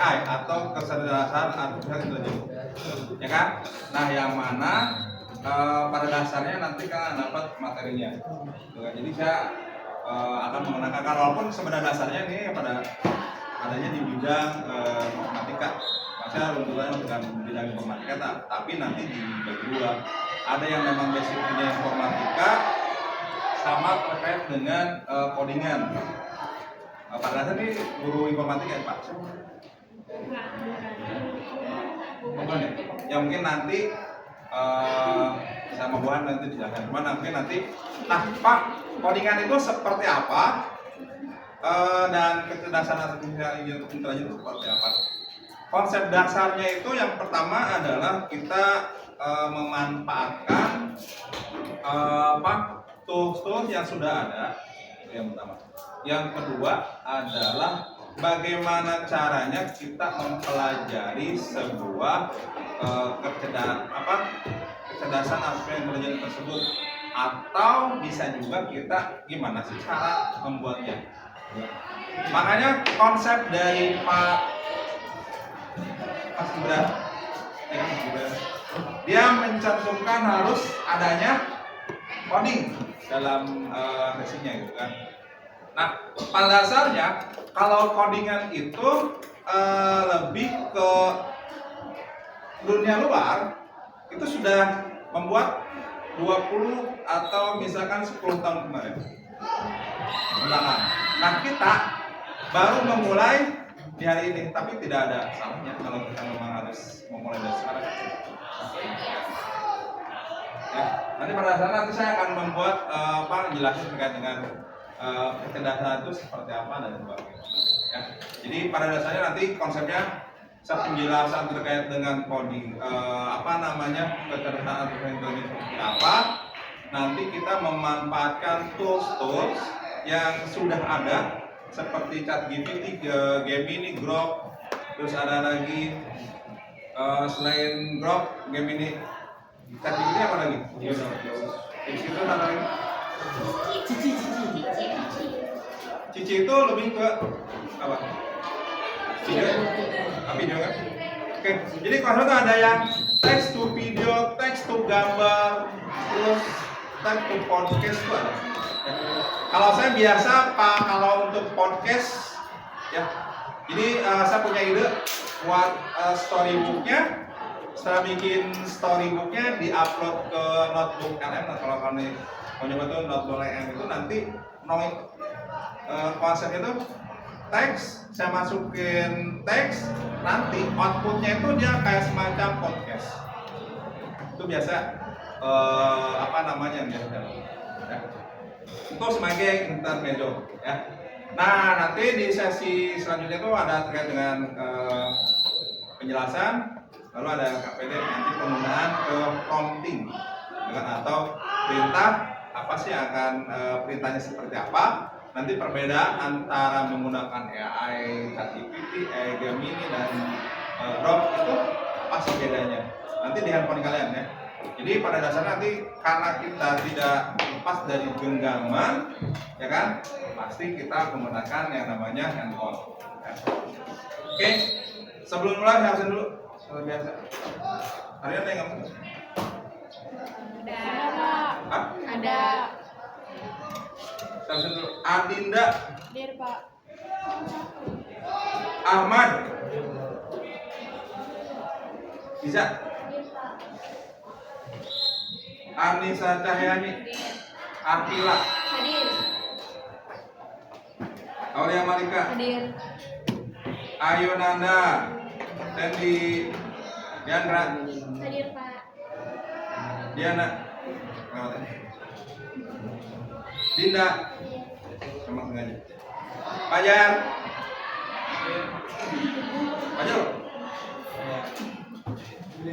AI atau kecerdasan artificial intelligence, ya kan? Nah, yang mana pada dasarnya nanti kalian dapat materinya. Jadi saya akan mengenalkan, walaupun sebenarnya dasarnya ini pada adanya di bidang informatika. Saya runtutannya bukan bidang informatika, tapi nanti dibagi dua. Ada yang memang basicnya informatika sama terkait dengan codingan. Pada dasarnya ini guru informatika ya Pak? Bukan ya? Ya mungkin nanti sama Buan nanti dijelaskan. Cuman nanti, nah Pak, codingan itu seperti apa? Dan kecerdasan artificial intelligence itu seperti apa? Konsep dasarnya itu yang pertama adalah kita memanfaatkan tools yang sudah ada, itu yang pertama. Yang kedua adalah bagaimana caranya kita mempelajari sebuah kecerdasan artificial intelligence tersebut, atau bisa juga kita gimana sih cara membuatnya. Makanya konsep dari Mas Gibran, dia mencantumkan harus adanya coding dalam sesinya gitu kan. Nah, pada dasarnya kalau codingan itu lebih ke dunia luar, itu sudah membuat 20 atau misalkan 10 tahun kemarin belakangan. Nah, kita baru memulai di hari ini, tapi tidak ada salahnya kalau kita memang harus memulai dari sekarang. Ya, nanti pada dasarnya nanti saya akan membuat jelasin terkait dengan kecerdasan itu seperti apa dan sebagainya. Ya, jadi pada dasarnya nanti konsepnya penjelasan terkait dengan coding, kecerdasan artificial intelligence seperti apa. Nanti kita memanfaatkan tools yang sudah ada seperti ChatGPT, Gemini, Grok, terus ada lagi selain Grok, Gemini, ChatGPT apa lagi? Terus itu ada lagi. Cici itu lebih ke apa? Video kan? Oke, jadi kalau itu ada yang text to video, text to gambar, terus text to podcast itu ada. Ya. Kalau saya biasa Pak, kalau untuk podcast ya, jadi saya punya ide buat storybooknya. Setelah bikin storybooknya diupload ke notebook LM. Nah, kalau kalian mau coba tuh notebook LM itu nanti konsep itu teks, saya masukin teks, nanti outputnya itu dia kayak semacam podcast. Itu biasa biasa. Ya. Itu sebagai intermezzo ya. Nah, nanti di sesi selanjutnya itu ada terkait dengan penjelasan, lalu ada KPD nanti penggunaan ke prompting dengan atau perintah apa sih akan perintahnya seperti apa. Nanti perbedaan antara menggunakan AI, ChatGPT, AI Gemini dan Grok itu apa sih bedanya? Nanti di handphone kalian ya. Jadi pada dasarnya nanti karena kita tidak lepas dari genggaman, ya kan? Pasti kita menggunakan yang namanya handphone. Ya. Oke, sebelum mulai saya absen dulu. Seperti biasa. Hari ada yang nggak mau? Ada. Ada. Saya absen dulu. Adinda. Dir, Pak. Ahmad. Bisa. Anissa Cahyani, Akila, Hadir. Aulia Malika, Hadir. Ayu Nanda, Sandy, Diandra, Hadir, Pak. Diana, Dinda, sama sengaja, Fajar, Fajar,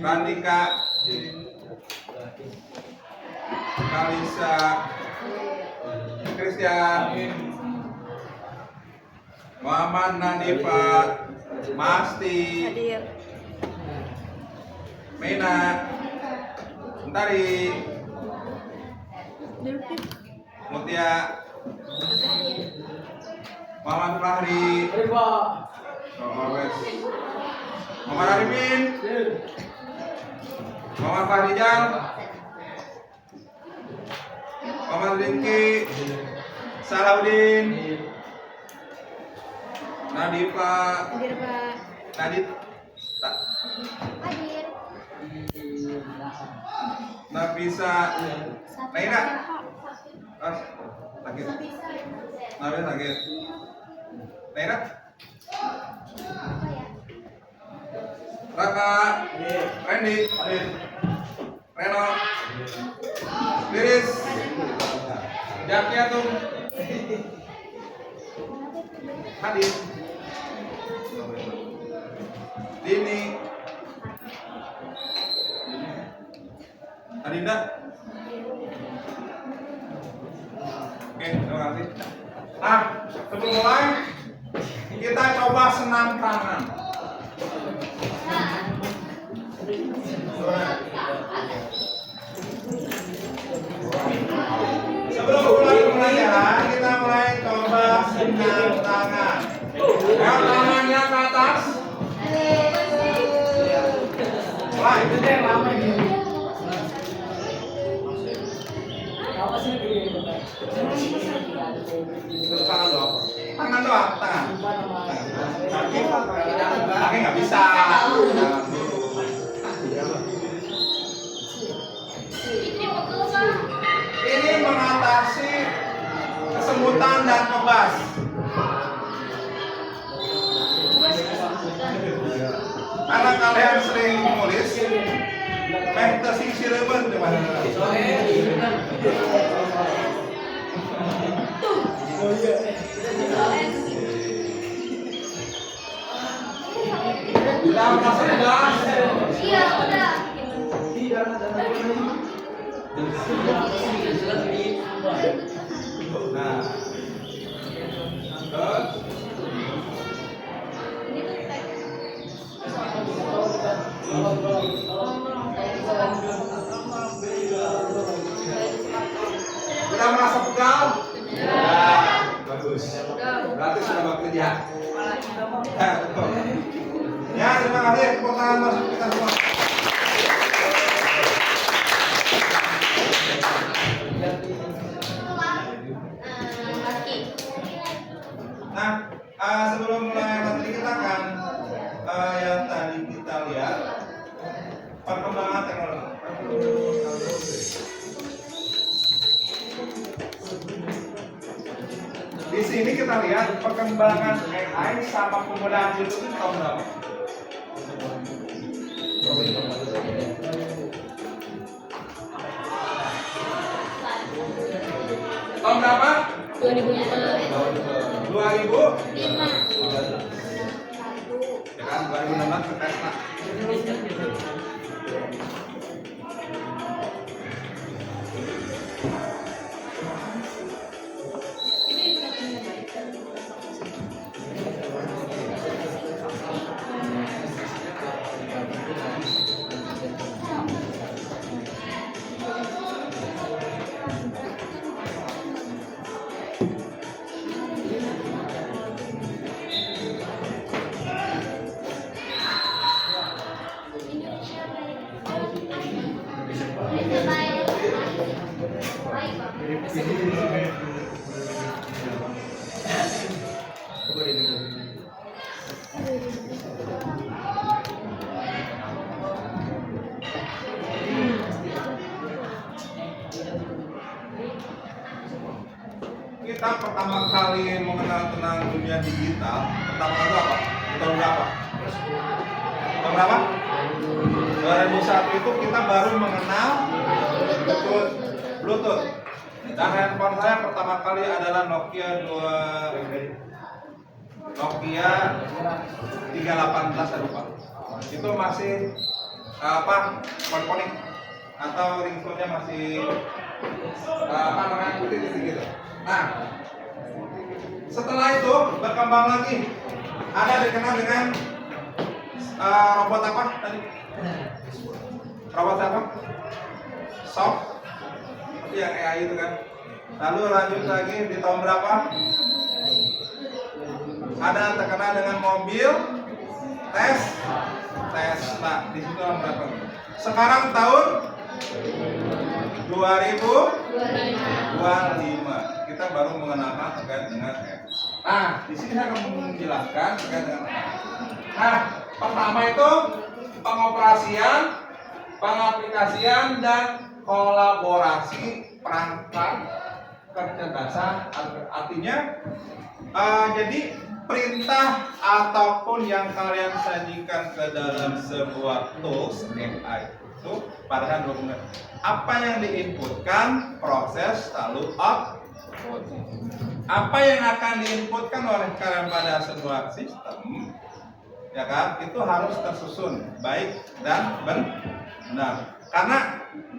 Randika, Kalisa, Christian, Muhammad Nadifa, Masti, Hadir. Mena, Mentari, Mutia, Muhammad Fahri, Always. Muhammad Arifin. Muhammad Fahrijal. Muhammad Rinki. Salahuddin. Nadifa. Hadir Pak. Nadit. Hadir. Nafisa. Naira. Ah, sakit. Naira sakit. Naira. Raka. Randy. Reno. Liris. Jakiatum. Hadir. Dini. Adinda. Oke, terima kasih. Nah, sebelum mulai kita coba senam tangan. Sebelum mulai pembelajaran, kita mulai coba senam tangan. Ya, tangannya ke atas. Mulai. Terus tangan doang. Tangan doang, tangan. Kaki nggak bisa. Jangan dulu. Ini mengatasi kesemutan dan kebas. Karena kalian sering nulis, tersing sireban coba. Udah merasa enggak? Iya, udah. Nah, terus udah merasa pegal? Ya, bagus. Berarti sudah bekerja. Ya, terima kasih. Tepuk tangan masuk kita semua. Nah, sebelum mulai materi kita akan yang tadi kita lihat perkembangan teknologi. Di sini kita lihat perkembangan AI sama penggunaan YouTube itu tahun berapa? Tahun berapa? 2005. 2000? Ya kan, 2016 ke Tesla. Kita pertama kali mengenal tentang dunia digital, pertama itu apa? Tahun berapa? Tahun berapa? 2001 itu kita baru mengenal Bluetooth. Dan handphone saya pertama kali adalah Nokia 318 saya lupa. Itu masih phone atau ringtone-nya masih namanya putih gitu. Nah, setelah itu berkembang lagi, ada dikenal dengan robot apa tadi? Robot apa? Soft, tapi yang AI itu kan. Lalu lanjut lagi di tahun berapa? 2010 Ada yang terkenal dengan mobil Tesla. Di situ berapa? Sekarang tahun 2025. Kita baru mengenalkan terkait dengan Nah, di sini saya akan menjelaskan terkait dengan Nah, pertama itu pengoperasian, pengaplikasian dan kolaborasi perangkat kecerdasan. Artinya jadi perintah ataupun yang kalian sajikan ke dalam sebuah tools AI itu pada saat dokumen apa yang diinputkan proses lalu output. Apa yang akan diinputkan oleh kalian pada sebuah sistem, ya kan, itu harus tersusun baik dan benar. Karena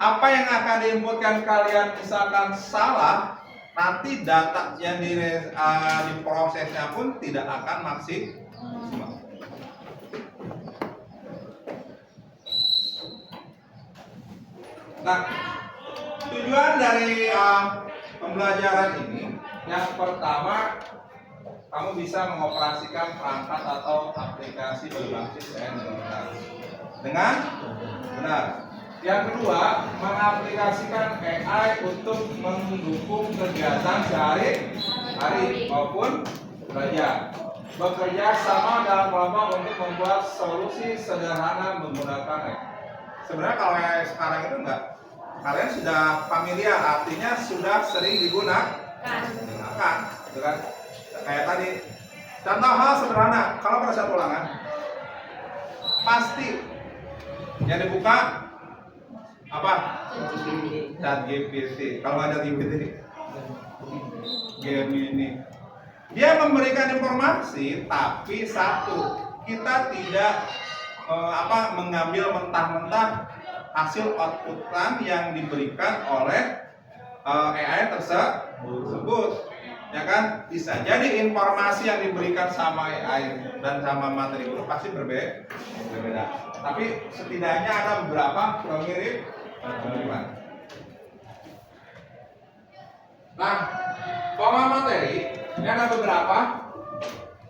apa yang akan diinputkan kalian misalkan salah, nanti data yang diprosesnya pun tidak akan maksimal. Nah, tujuan dari pembelajaran ini yang pertama, kamu bisa mengoperasikan perangkat atau aplikasi berbasis dengan benar. Yang kedua, mengaplikasikan AI untuk mendukung kegiatan sehari-hari maupun belajar. Bekerja sama dalam kelompok untuk membuat solusi sederhana menggunakan AI. Sebenarnya kalau AI sekarang itu enggak, kalian sudah familiar, artinya sudah sering digunakan, gitu kan? Kayak tadi, contoh hal sederhana, kalau pada saat ulangan, pasti yang dibuka apa? ChatGPT. Kalau nggak ChatGPT, Gemini. Dia memberikan informasi, tapi satu, kita tidak mengambil mentah-mentah hasil outputan yang diberikan oleh AI tersebut. Ya kan, bisa jadi informasi yang diberikan sama AI dan sama materi guru pasti berbeda. Tapi setidaknya ada beberapa kemiripan. Nah, pola materi ini ada beberapa.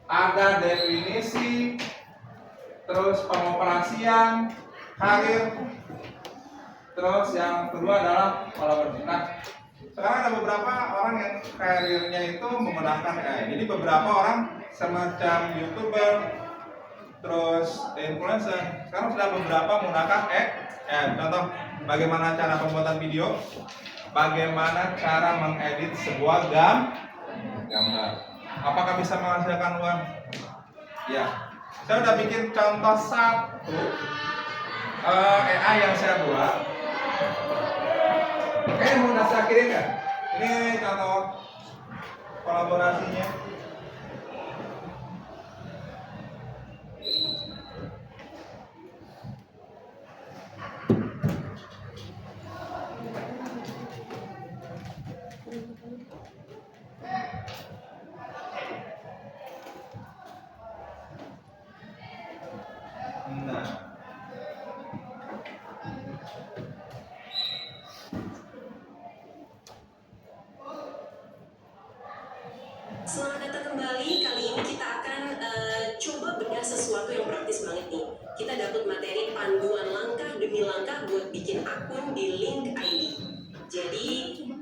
Ada definisi, terus pengoperasian, karir, terus yang kedua adalah kolaborasi. Nah, sekarang ada beberapa orang yang karirnya itu menggunakan AI. Jadi beberapa orang semacam YouTuber, terus influencer, sekarang sudah beberapa menggunakan AI. Contoh, bagaimana cara pembuatan video, bagaimana cara mengedit sebuah gambar. Apakah bisa menghasilkan uang? Ya, saya udah bikin contoh satu AI yang saya buat. Mau saya kirim ya? Ini contoh kolaborasinya. Nah, selamat datang kembali. Kali ini kita akan coba bedah sesuatu yang praktis banget nih. Kita dapat materi panduan langkah demi langkah buat bikin akun di link ID. Jadi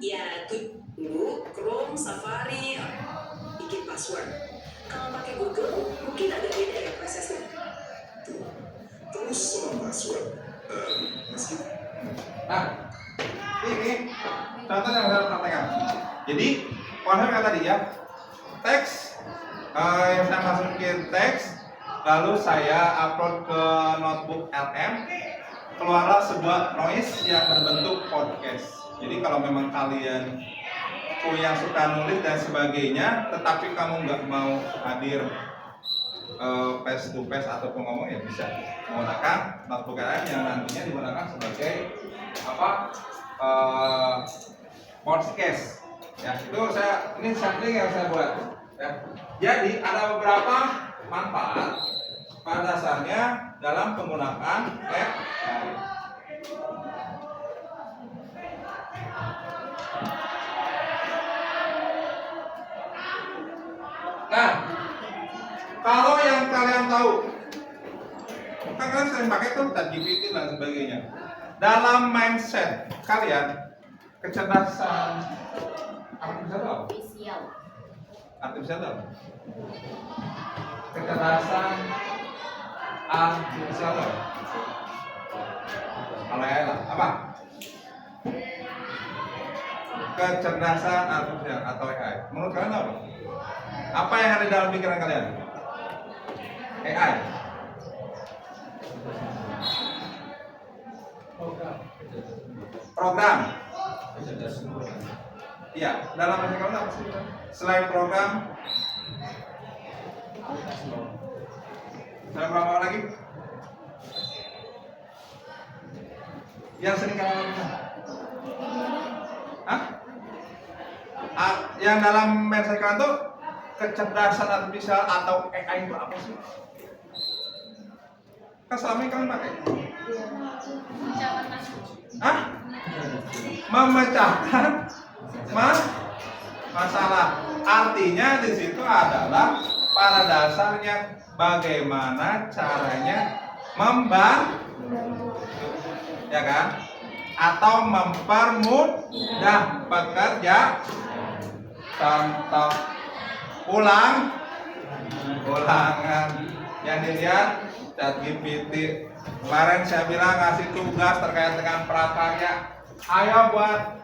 ya tunggu Chrome, Safari, bikin password. Kalau pakai Google mungkin agak beda ya prosesnya. Terus soal password, nah, ini contoh yang saya sampaikan. Jadi konsep yang tadi ya, teks yang saya masukin teks, lalu saya upload ke notebook LM, keluarlah sebuah noise yang berbentuk podcast. Jadi kalau memang kalian yang suka nulis dan sebagainya, tetapi kamu nggak mau hadir face to face ataupun ngomong, ya bisa menggunakan notebook LM yang nantinya digunakan sebagai podcast. Ya, itu ini sampling yang saya buat. Ya. Jadi ada beberapa manfaat pada dasarnya dalam penggunaan AI. Nah, Kalau yang kalian tahu, kan kalian sering pakai tuh ChatGPT dan sebagainya. Dalam mindset kalian, kecerdasan artificial apa? Artificial apa? Kecerdasan artificial apa? Kalau ya apa? Kecerdasan artificial atau AI. Menurut kalian apa? Apa yang ada dalam pikiran kalian? AI. Program. Iya, dalam bahasa kalian apa sih? Selain program, selain program apa lagi? Yang sering kalian lakukan? Hah? Yang dalam mindset kalian tuh kecerdasan artificial atau AI itu apa sih? Kan selama ini kalian pakai? Hah? Memecahkan masalah. Artinya di situ adalah pada dasarnya bagaimana caranya membantu, ya kan? Atau mempermudah pekerja. Contoh ulangan yang dilihat ChatGPT. Kemarin saya bilang ngasih tugas terkait dengan prakarya, ayo buat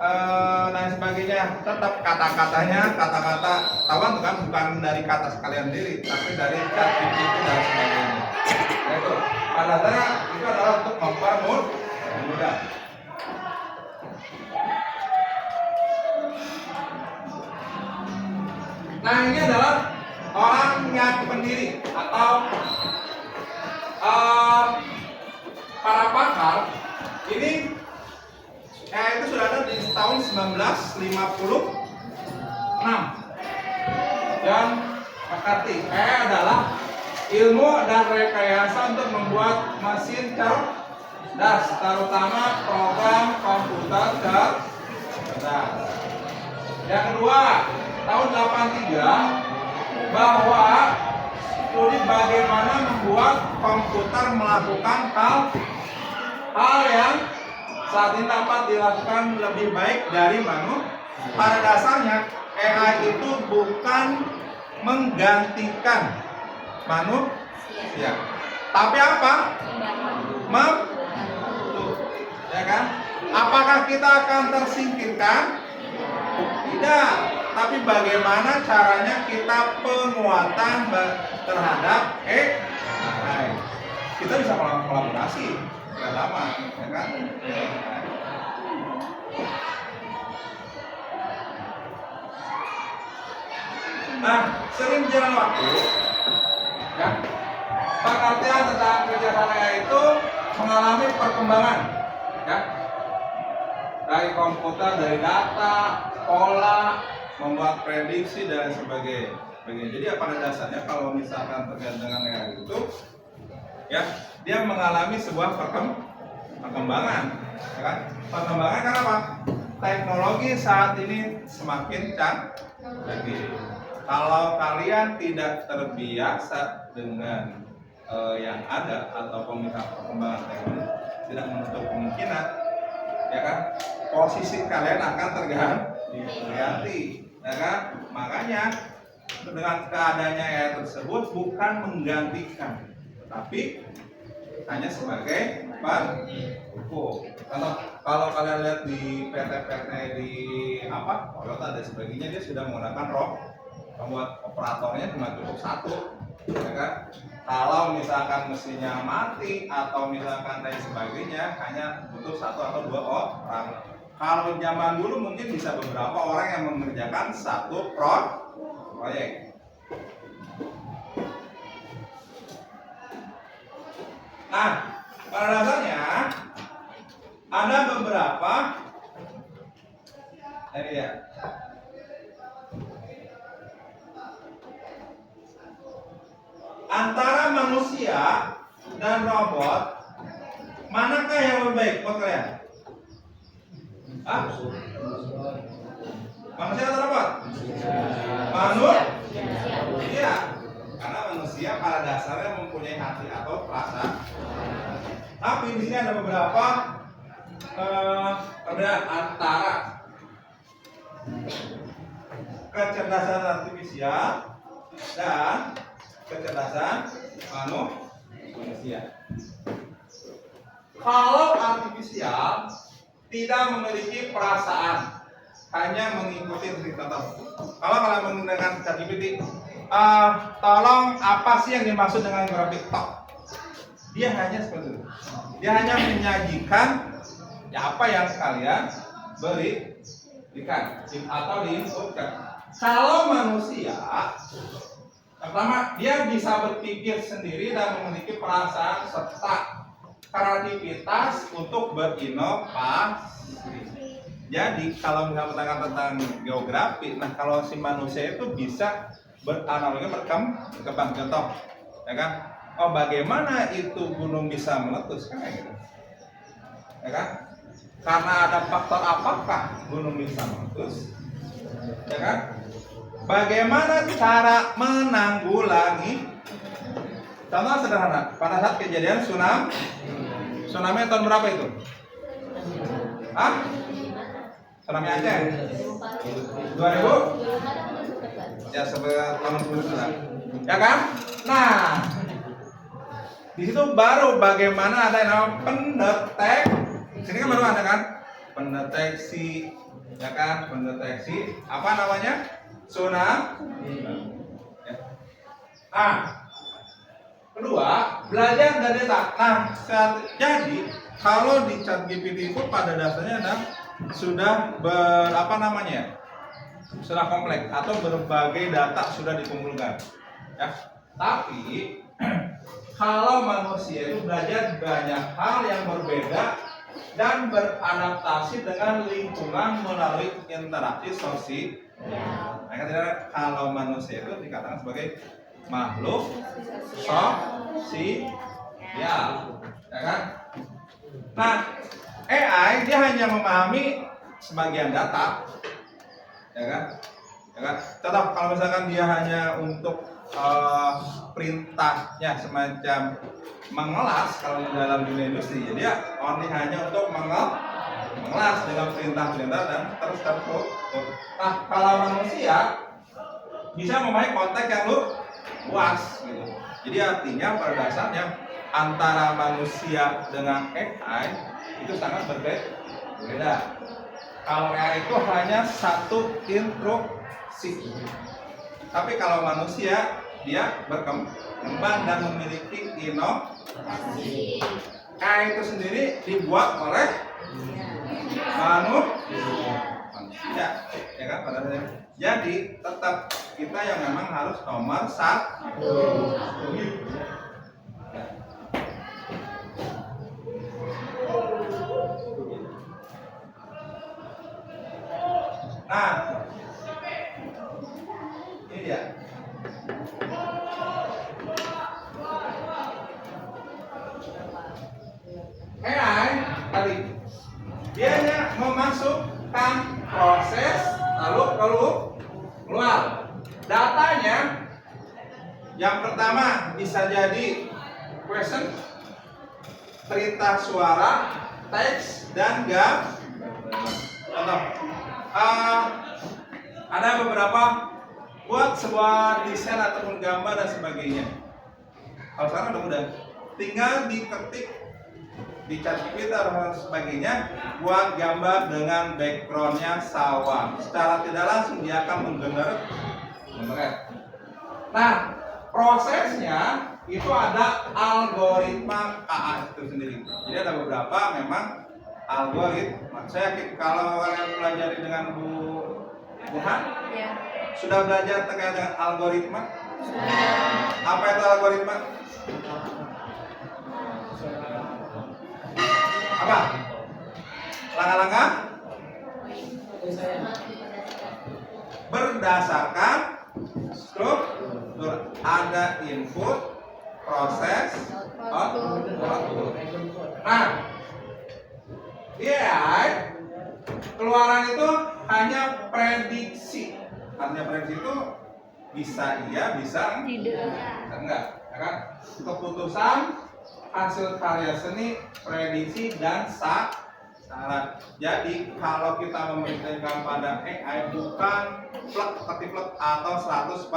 dan sebagainya. Tetap kata-kata tawan kan bukan dari kata sekalian diri, tapi dari ChatGPT dan sebagainya. Itu pada dasarnya itu adalah untuk mempermudah. Nah, ini adalah orang yang pendiri atau para pakar ini itu sudah ada di tahun 1956 dan McCarthy. Adalah ilmu dan rekayasa untuk membuat mesin cerdas, terutama program komputer cerdas. Yang kedua, tahun 83 bahwa studi bagaimana membuat komputer melakukan hal yang saat ini dapat dilakukan lebih baik dari manusia. Pada dasarnya AI itu bukan menggantikan manusia, tapi apa? Membantu, ya kan? Apakah kita akan tersingkirkan? Tidak. Tapi bagaimana caranya kita penguatan terhadap AI? Kita bisa kolaborasi bersama, ya kan? Nah, sering berjalan waktu, ya, pengertian tentang kerjasama AI itu mengalami perkembangan, ya, dari komputer, dari data, pola, membuat prediksi dan sebagainya. Jadi pada dasarnya kalau misalkan terkait dengan AI itu, ya, dia mengalami sebuah perkembangan, ya kan? Perkembangan karena apa? Teknologi saat ini semakin canggih. Kalau kalian tidak terbiasa dengan yang ada atau perkembangan teknologi, tidak menutup kemungkinan, ya kan, posisi kalian akan terganti, ya kan? Makanya dengan keadaannya AI tersebut bukan menggantikan, tetapi hanya sebagai pendukung. Kalau kalian lihat di PT-PT di Toyota dan sebagainya, dia sudah menggunakan membuat operatornya cuma cukup satu, ya kan? Kalau misalkan mesinnya mati atau misalkan dan sebagainya, hanya butuh satu atau dua orang. Kalau zaman dulu mungkin bisa beberapa orang yang mengerjakan satu proyek. Nah, pada dasarnya ada beberapa antara manusia dan robot, manakah yang lebih baik buat kalian? Manusia atau robot? Manusia. Karena manusia pada dasarnya mempunyai hati atau perasaan. Tapi di sini ada beberapa perbedaan antara kecerdasan artifisial dan kecerdasan manusia. Kalau artifisial tidak memiliki perasaan, hanya mengikuti cerita. Kalau kalian menggunakan ChatGPT, tolong apa sih yang dimaksud dengan grafik tok? Dia hanya seperti itu. Dia hanya menyajikan apa yang kalian berikan atau diinputkan. Kalau manusia, pertama dia bisa berpikir sendiri dan memiliki perasaan serta kreativitas untuk berinovasi. Jadi kalau misalnya bertanya tentang geografi, nah kalau si manusia itu bisa beranalogi berkembang. Contoh, ya kan? Oh, bagaimana itu gunung bisa meletus, kan kayak gitu, ya kan? Karena ada faktor apakah gunung bisa meletus, ya kan? Bagaimana cara menanggulangi? Contoh sederhana, pada saat kejadian tsunami tahun berapa itu? Hah? Tsunami Aceh? 2000? Ya, tahun 2000, ya kan? Nah, di situ baru bagaimana ada yang namanya pendeteksi. Sini kan baru ada kan? Pendeteksi, ya kan? Pendeteksi apa namanya? Tsunami. Ya. Nah, kedua, belajar dari data. Nah, jadi kalau di ChatGPT itu pada dasarnya sudah sudah kompleks atau berbagai data sudah dikumpulkan. Ya. Tapi kalau manusia itu belajar banyak hal yang berbeda dan beradaptasi dengan lingkungan melalui interaksi sosial. Nah, kalau manusia itu dikatakan sebagai makhluk sosial, ya kan? Nah, AI dia hanya memahami sebagian data, ya kan? Ya kan? Contoh kalau misalkan dia hanya untuk perintahnya semacam mengelas, kalau di dalam dunia industri, ya dia hanya untuk mengelas dengan perintah-perintah dan terus. Nah, kalau manusia bisa memahami konteks yang luas gitu. Jadi artinya pada dasarnya antara manusia dengan AI itu sangat berbeda. Kalau AI itu hanya satu instruksi, tapi kalau manusia dia berkembang dan memiliki inovasi. AI itu sendiri dibuat oleh manusia, ya kan pada dasarnya. Jadi tetap kita yang memang harus nomor satu. Nah, ini dia. AI tadi dia hanya memasukkan proses lalu keluar datanya. Yang pertama bisa jadi question, perintah suara, teks, dan contoh. Ada beberapa buat sebuah desain ataupun gambar dan sebagainya. Kalau sekarang udah mudah, tinggal diketik di ChatGPT dan sebagainya, buat gambar dengan backgroundnya sawah. Secara tidak langsung dia akan menggenerate. Nah, prosesnya itu ada algoritma AI itu sendiri. Jadi ada beberapa memang algoritma. Saya yakin kalau kalian pelajari dengan Bu Burhan, ya. Sudah belajar terkait dengan algoritma? Apa itu algoritma? Apa? Langkah-langkah? Berdasarkan struktur, ada input, proses, output. Nah, AI keluaran itu hanya prediksi. Artinya prediksi itu bisa iya, bisa enggak, ya kan? Keputusan hasil karya seni, prediksi dan syarat. Jadi kalau kita memerintahkan pada AI bukan plek ketiplek atau 100%.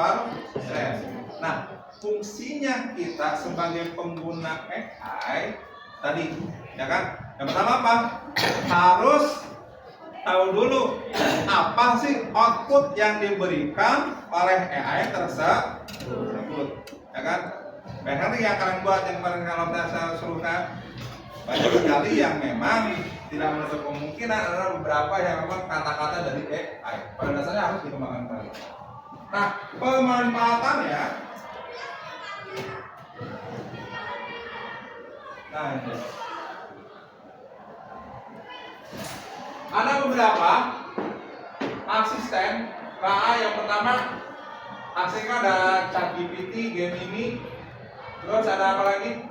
Nah, fungsinya kita sebagai pengguna AI tadi, ya kan? Yang pertama apa? Harus tahu dulu apa sih output yang diberikan oleh AI tersebut, ya kan? Banyak nih yang kalian buat yang kemarin kalau saya suruhkan, banyak sekali yang memang tidak menutup kemungkinan adalah beberapa yang memang kata-kata dari AI. Pada dasarnya harus dikembangkan kembali. Nah, pemanfaatannya, nah ini. Ada beberapa asisten KA. Yang pertama, asisten ada ChatGPT, Gemini, terus ada apa lagi?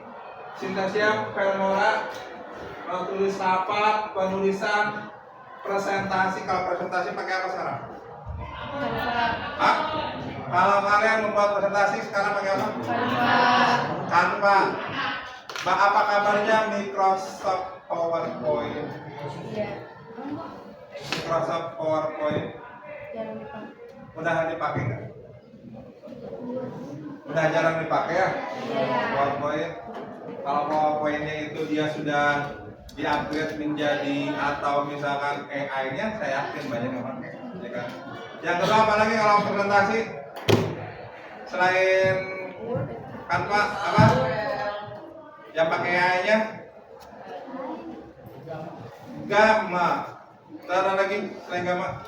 Synthesia, Filmora, tulis rapat, penulisan, presentasi. Kalau presentasi pakai apa sekarang? Hah? Kalau kalian membuat presentasi sekarang pakai apa? Canva. Apa kabarnya Microsoft PowerPoint? Microsoft PowerPoint udah dipakai nggak? Udah jarang dipakai ya? PowerPoint. Kalau PowerPoint-nya itu dia sudah di-upgrade menjadi atau misalkan AI-nya, saya yakin banyak yang pakai, ya kan? Yang kedua apa lagi kalau presentasi? Selain Canva apa? Yang pakai AI-nya? Gamma. Ada lagi selain Gamma?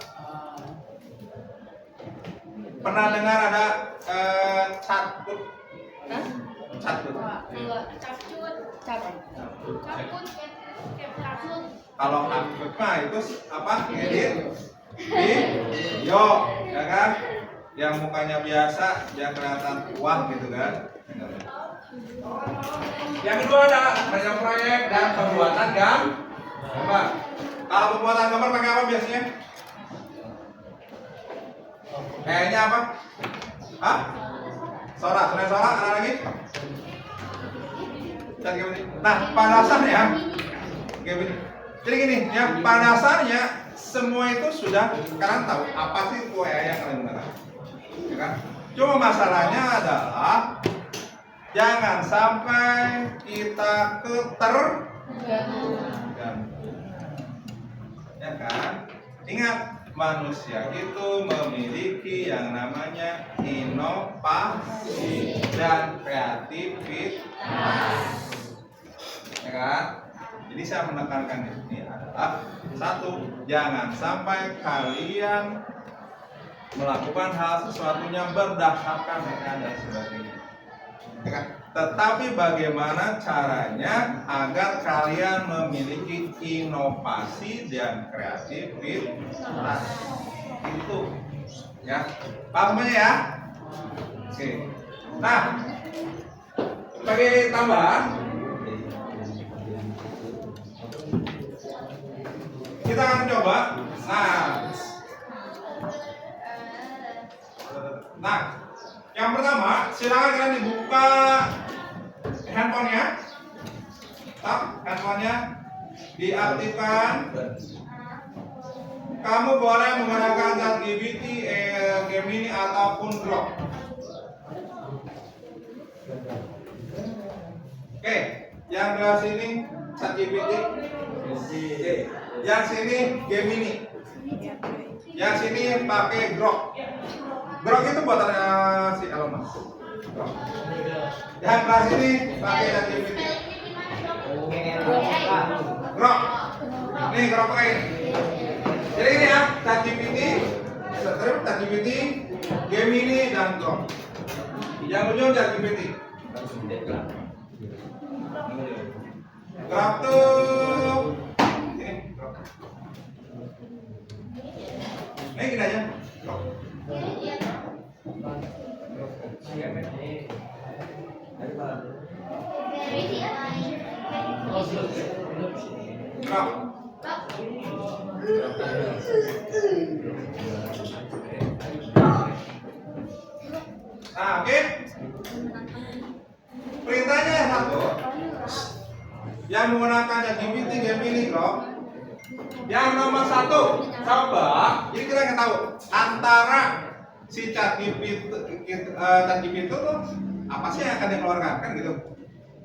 Pernah dengar ada chatbot? Chatbot. Kalau chatbot mah itu apa? Ngedit video, ya kan? Yang mukanya biasa, yang kelihatan wah gitu kan? Yang kedua ada banyak proyek dan pembuatan gambar. Kalau pembuatan gambar pakai apa biasanya? Kayaknya apa? Hah? Sora, selain Sora ada lagi? Nah, pada dasarnya jadi gini ya, pada dasarnya semua itu sudah kalian tahu apa sih itu AI yang kalian gunakan, ya kan? Cuma masalahnya adalah jangan sampai kita ya kan? Ingat, manusia itu memiliki yang namanya inovasi dan kreativitas, ya kan? Jadi saya menekankan di sini adalah satu, jangan sampai kalian melakukan hal sesuatunya berdasarkan mereka dan sebagainya, ya kan? Tetapi bagaimana caranya agar kalian memiliki inovasi dan kreativitas, itu ya, paham semuanya ya? Oke. Nah, sebagai tambahan kita akan coba. Nah, yang pertama, silakan kalian dibuka handphonenya, handphonenya diaktifkan. Kamu boleh menggunakan ChatGPT, Gemini ataupun Grok. Oke, yang belah sini ChatGPT, yang sini Gemini, yang sini pakai Grok. Grok itu buatan si Elon Musk. Yang belah sini pakai ChatGPT. Grok, nih Grok pakai. Jadi ini ya, ChatGPT, Gemini dan Grok. Yang ujung ChatGPT. Grok tuh ini Grok. Ini gini aja. Grok. Grok. Nah, oke. Perintahnya yang satu. Yang menggunakan ChatGPT Gemini Grok. Yang nomor satu, coba. Jadi kita nggak tahu antara si ChatGPT itu tuh apa sih yang akan dikeluarkan kan gitu.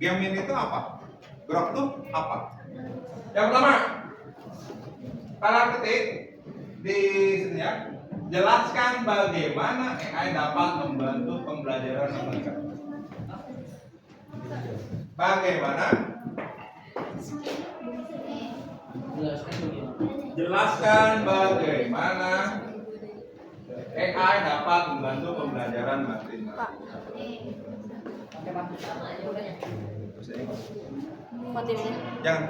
Gemini itu apa? Grok tuh apa? Yang pertama, kalian ketik di sini ya. Jelaskan bagaimana AI dapat membantu pembelajaran mereka. Bagaimana? Jelaskan bagaimana AI dapat membantu pembelajaran matematika. Jangan,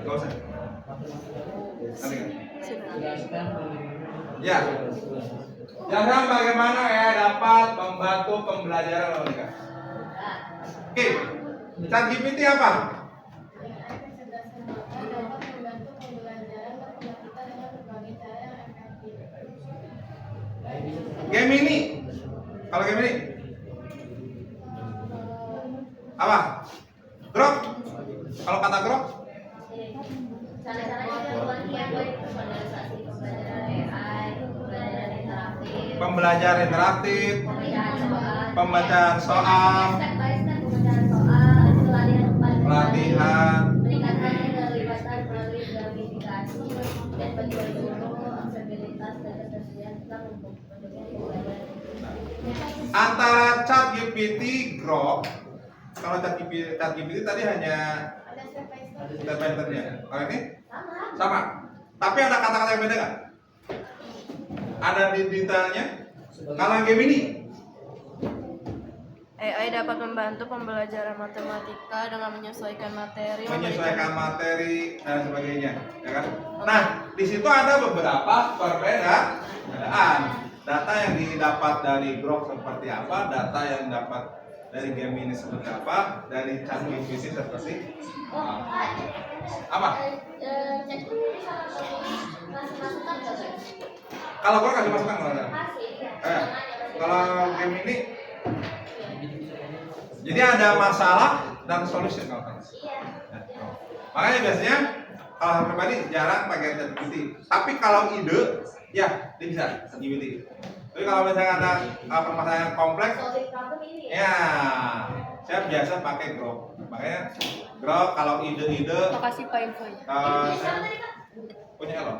nggak usah. Nanti kan. Ya. Jangan bagaimana AI dapat membantu pembelajaran matematika. Oke, ChatGPT apa? Gemini. Kalau Gemini apa? Grok. Kalau kata Grok? Pembelajaran interaktif, pembacaan soal, pelatihan. Antara ChatGPT, Grok, kalau ChatGPT tadi hanya step by step-nya. Kalau ini sama. Tapi ada kata-kata yang beda nggak? Ada di detailnya. Kalau yang Gemini, AI dapat membantu pembelajaran matematika dengan menyesuaikan materi dan sebagainya, ya kan? Nah, di situ ada beberapa perbedaan. Data yang didapat dari Grok seperti apa, data yang dapat dari Gemini seperti apa, dari ChatGPT seperti apa? Kalau Grok kasih masukan kalau Gemini, jadi ada masalah dan solusi kalau kan. Makanya biasanya kalau pribadi jarang pakai ChatGPT. Tapi kalau ide, ya dia bisa ChatGPT. Tapi kalau misalnya ada permasalahan yang kompleks, ya saya biasa pakai Grok. Makanya Grok kalau ide-ide. Makasih Pak infonya. Punya lo.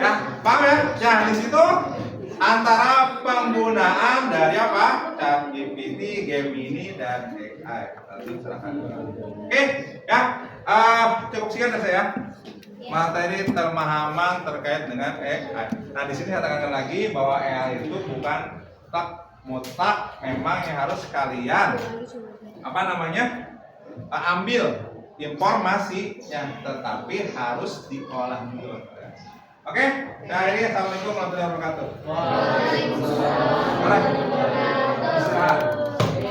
Ya, paham ya? Ya di situ antara penggunaan dari apa? ChatGPT, Gemini dan AI. Nanti silakan. Oke, ya. Cukup sekian dari saya. Materi pemahaman terkait dengan AI. Nah, di sini saya tekankan lagi bahwa AI itu bukan mutlak memang yang harus kalian ambil informasinya, tetapi harus diolah dulu. Oke, nah ini assalamualaikum warahmatullahi wabarakatuh. Waalaikumsalam warahmatullahi wabarakatuh.